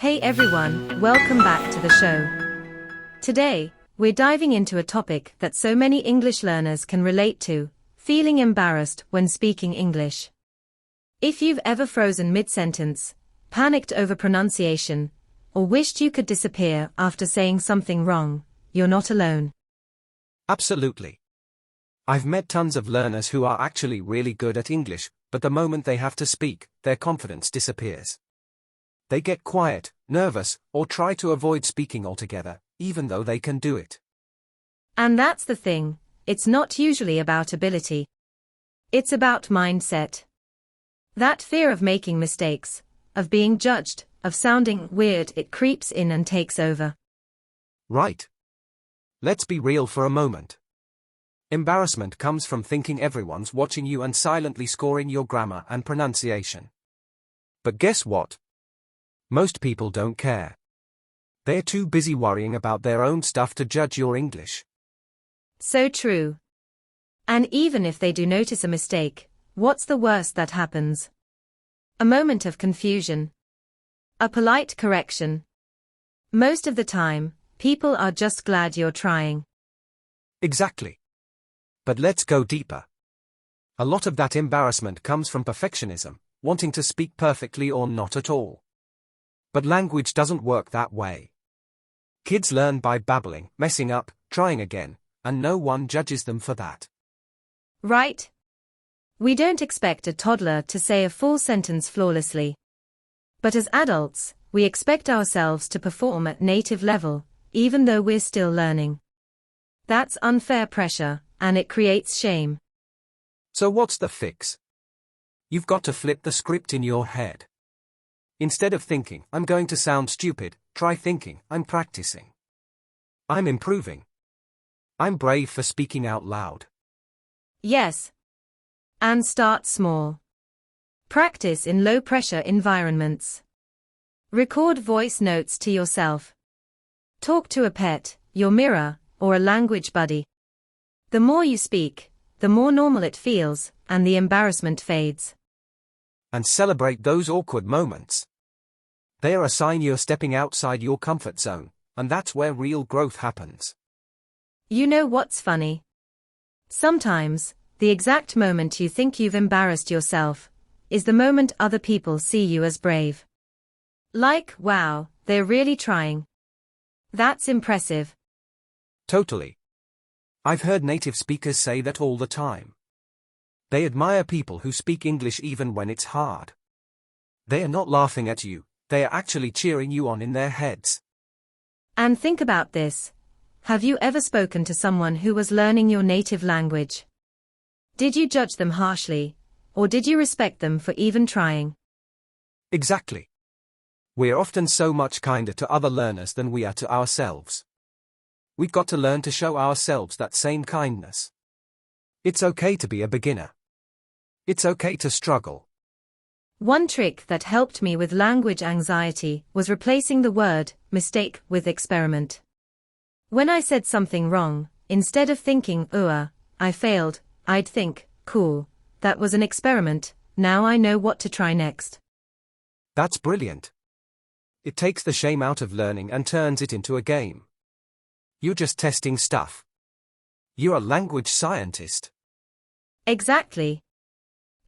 Hey everyone, welcome back to the show. Today, we're diving into a topic that so many English learners can relate to, feeling embarrassed when speaking English. If you've ever frozen mid-sentence, panicked over pronunciation, or wished you could disappear after saying something wrong, you're not alone. Absolutely. I've met tons of learners who are actually really good at English, but the moment they have to speak, their confidence disappears. They get quiet, nervous, or try to avoid speaking altogether, even though they can do it. And that's the thing, it's not usually about ability. It's about mindset. That fear of making mistakes, of being judged, of sounding weird, it creeps in and takes over. Right. Let's be real for a moment. Embarrassment comes from thinking everyone's watching you and silently scoring your grammar and pronunciation. But guess what? Most people don't care. They're too busy worrying about their own stuff to judge your English. So true. And even if they do notice a mistake, what's the worst that happens? A moment of confusion. A polite correction. Most of the time, people are just glad you're trying. Exactly. But let's go deeper. A lot of that embarrassment comes from perfectionism, wanting to speak perfectly or not at all. But language doesn't work that way. Kids learn by babbling, messing up, trying again, and no one judges them for that. Right? We don't expect a toddler to say a full sentence flawlessly. But as adults, we expect ourselves to perform at native level, even though we're still learning. That's unfair pressure, and it creates shame. So what's the fix? You've got to flip the script in your head. Instead of thinking, I'm going to sound stupid, try thinking, I'm practicing. I'm improving. I'm brave for speaking out loud. Yes. And start small. Practice in low-pressure environments. Record voice notes to yourself. Talk to a pet, your mirror, or a language buddy. The more you speak, the more normal it feels, and the embarrassment fades. And celebrate those awkward moments. They are a sign you're stepping outside your comfort zone, and that's where real growth happens. You know what's funny? Sometimes, the exact moment you think you've embarrassed yourself is the moment other people see you as brave. Like, wow, they're really trying. That's impressive. Totally. I've heard native speakers say that all the time. They admire people who speak English even when it's hard. They are not laughing at you, they are actually cheering you on in their heads. And think about this. Have you ever spoken to someone who was learning your native language? Did you judge them harshly, or did you respect them for even trying? Exactly. We're often so much kinder to other learners than we are to ourselves. We've got to learn to show ourselves that same kindness. It's okay to be a beginner. It's okay to struggle. One trick that helped me with language anxiety was replacing the word mistake with experiment. When I said something wrong, instead of thinking, I failed, I'd think, cool, that was an experiment, now I know what to try next. That's brilliant. It takes the shame out of learning and turns it into a game. You're just testing stuff. You're a language scientist. Exactly.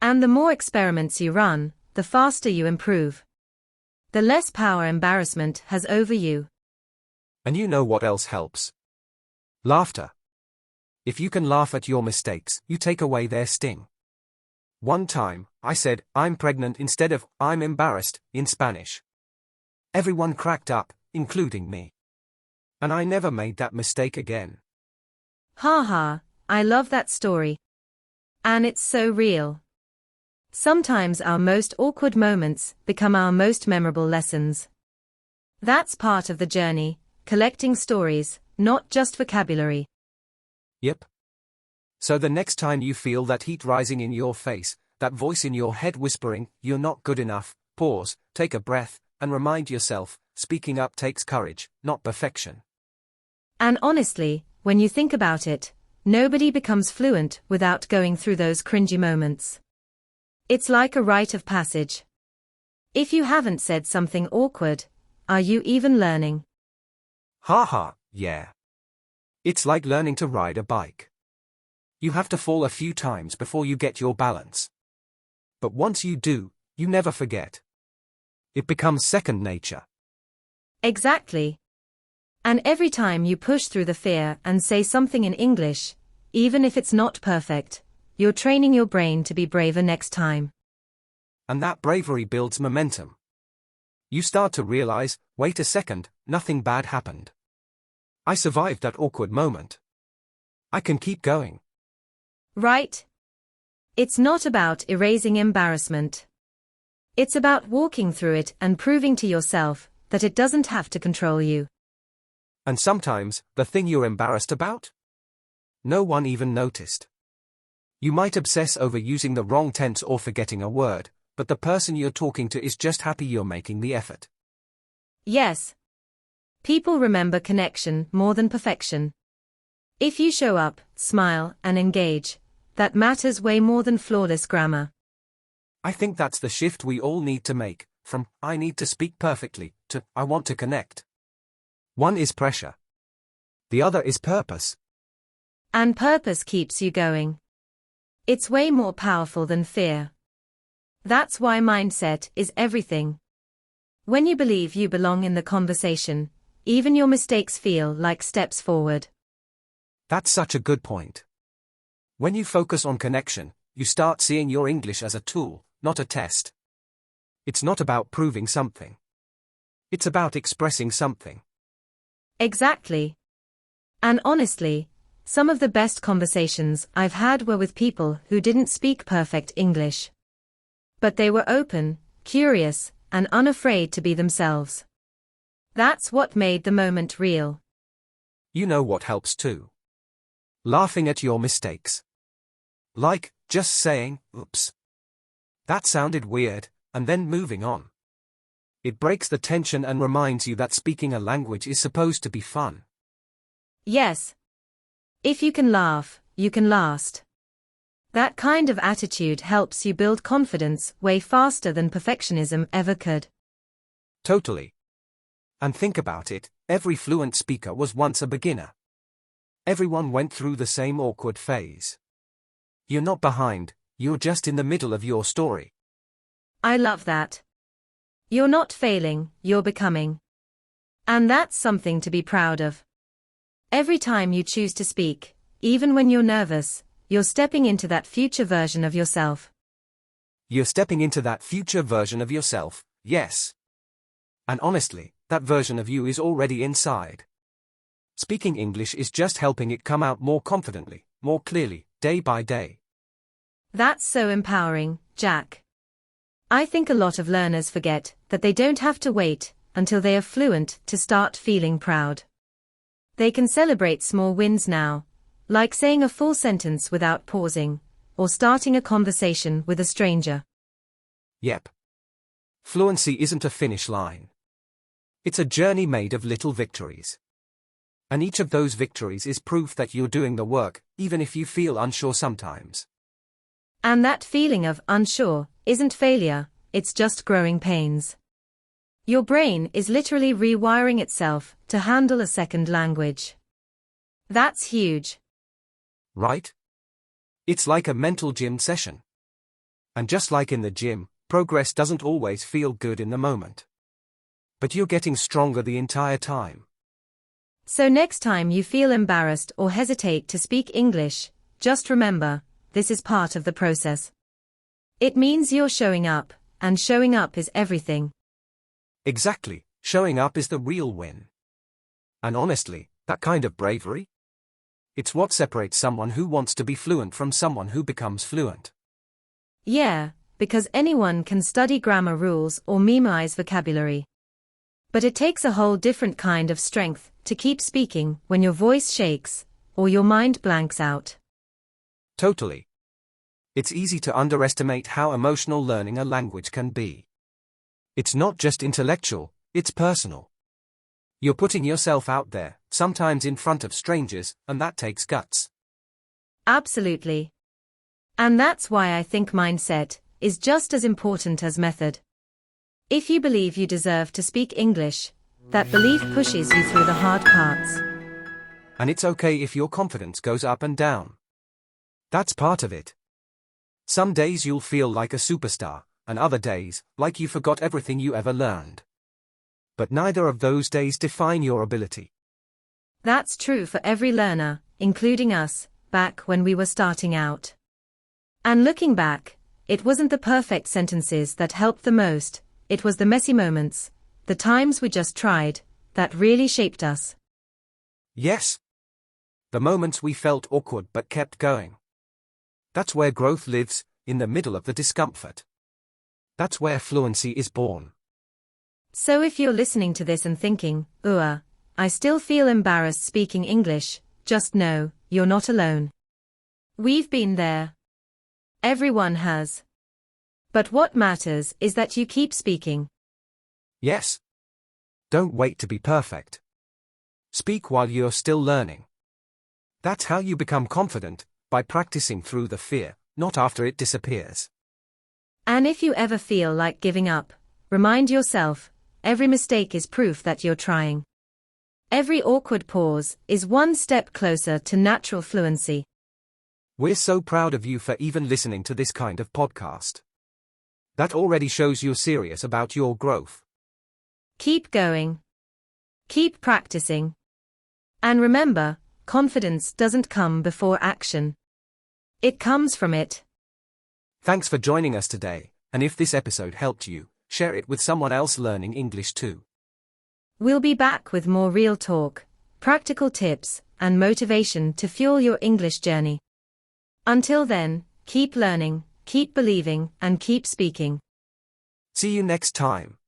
And the more experiments you run, the faster you improve. The less power embarrassment has over you. And you know what else helps? Laughter. If you can laugh at your mistakes, you take away their sting. One time, I said, I'm pregnant instead of, I'm embarrassed, in Spanish. Everyone cracked up, including me. And I never made that mistake again. Ha ha, I love that story. And it's so real. Sometimes our most awkward moments become our most memorable lessons. That's part of the journey, collecting stories, not just vocabulary. Yep. So the next time you feel that heat rising in your face, that voice in your head whispering, you're not good enough, pause, take a breath, and remind yourself, speaking up takes courage, not perfection. And honestly, when you think about it, nobody becomes fluent without going through those cringy moments. It's like a rite of passage. If you haven't said something awkward, are you even learning? Haha, yeah. It's like learning to ride a bike. You have to fall a few times before you get your balance. But once you do, you never forget. It becomes second nature. Exactly. And every time you push through the fear and say something in English, even if it's not perfect, you're training your brain to be braver next time. And that bravery builds momentum. You start to realize, wait a second, nothing bad happened. I survived that awkward moment. I can keep going. Right? It's not about erasing embarrassment. It's about walking through it and proving to yourself that it doesn't have to control you. And sometimes, the thing you're embarrassed about? No one even noticed. You might obsess over using the wrong tense or forgetting a word, but the person you're talking to is just happy you're making the effort. Yes. People remember connection more than perfection. If you show up, smile, and engage, that matters way more than flawless grammar. I think that's the shift we all need to make, from I need to speak perfectly to I want to connect. One is pressure. The other is purpose. And purpose keeps you going. It's way more powerful than fear. That's why mindset is everything. When you believe you belong in the conversation, even your mistakes feel like steps forward. That's such a good point. When you focus on connection, you start seeing your English as a tool, not a test. It's not about proving something. It's about expressing something. Exactly. And honestly, some of the best conversations I've had were with people who didn't speak perfect English. But they were open, curious, and unafraid to be themselves. That's what made the moment real. You know what helps too? Laughing at your mistakes. Like, just saying, oops. That sounded weird, and then moving on. It breaks the tension and reminds you that speaking a language is supposed to be fun. Yes. If you can laugh, you can last. That kind of attitude helps you build confidence way faster than perfectionism ever could. Totally. And think about it, every fluent speaker was once a beginner. Everyone went through the same awkward phase. You're not behind, you're just in the middle of your story. I love that. You're not failing, you're becoming. And that's something to be proud of. Every time you choose to speak, even when you're nervous, you're stepping into that future version of yourself. You're stepping into that future version of yourself, yes. And honestly, that version of you is already inside. Speaking English is just helping it come out more confidently, more clearly, day by day. That's so empowering, Jack. I think a lot of learners forget that they don't have to wait until they are fluent to start feeling proud. They can celebrate small wins now, like saying a full sentence without pausing, or starting a conversation with a stranger. Yep. Fluency isn't a finish line. It's a journey made of little victories. And each of those victories is proof that you're doing the work, even if you feel unsure sometimes. And that feeling of unsure isn't failure, it's just growing pains. Your brain is literally rewiring itself to handle a second language. That's huge. Right? It's like a mental gym session. And just like in the gym, progress doesn't always feel good in the moment. But you're getting stronger the entire time. So next time you feel embarrassed or hesitate to speak English, just remember, this is part of the process. It means you're showing up, and showing up is everything. Exactly, showing up is the real win. And honestly, that kind of bravery? It's what separates someone who wants to be fluent from someone who becomes fluent. Yeah, because anyone can study grammar rules or memorize vocabulary. But it takes a whole different kind of strength to keep speaking when your voice shakes, or your mind blanks out. Totally. It's easy to underestimate how emotional learning a language can be. It's not just intellectual, it's personal. You're putting yourself out there, sometimes in front of strangers, and that takes guts. Absolutely. And that's why I think mindset is just as important as method. If you believe you deserve to speak English, That belief pushes you through the hard parts. And it's okay if your confidence goes up and down. That's part of it. Some days you'll feel like a superstar, and other days, like you forgot everything you ever learned. But neither of those days define your ability. That's true for every learner, including us, back when we were starting out. And looking back, it wasn't the perfect sentences that helped the most, it was the messy moments, the times we just tried, that really shaped us. Yes. The moments we felt awkward but kept going. That's where growth lives, in the middle of the discomfort. That's where fluency is born. So if you're listening to this and thinking, I still feel embarrassed speaking English, just know, you're not alone. We've been there. Everyone has. But what matters is that you keep speaking. Yes. Don't wait to be perfect. Speak while you're still learning. That's how you become confident, by practicing through the fear, not after it disappears. And if you ever feel like giving up, remind yourself, every mistake is proof that you're trying. Every awkward pause is one step closer to natural fluency. We're so proud of you for even listening to this kind of podcast. That already shows you're serious about your growth. Keep going. Keep practicing. And remember, confidence doesn't come before action. It comes from it. Thanks for joining us today, and if this episode helped you, share it with someone else learning English too. We'll be back with more real talk, practical tips, and motivation to fuel your English journey. Until then, keep learning, keep believing, and keep speaking. See you next time.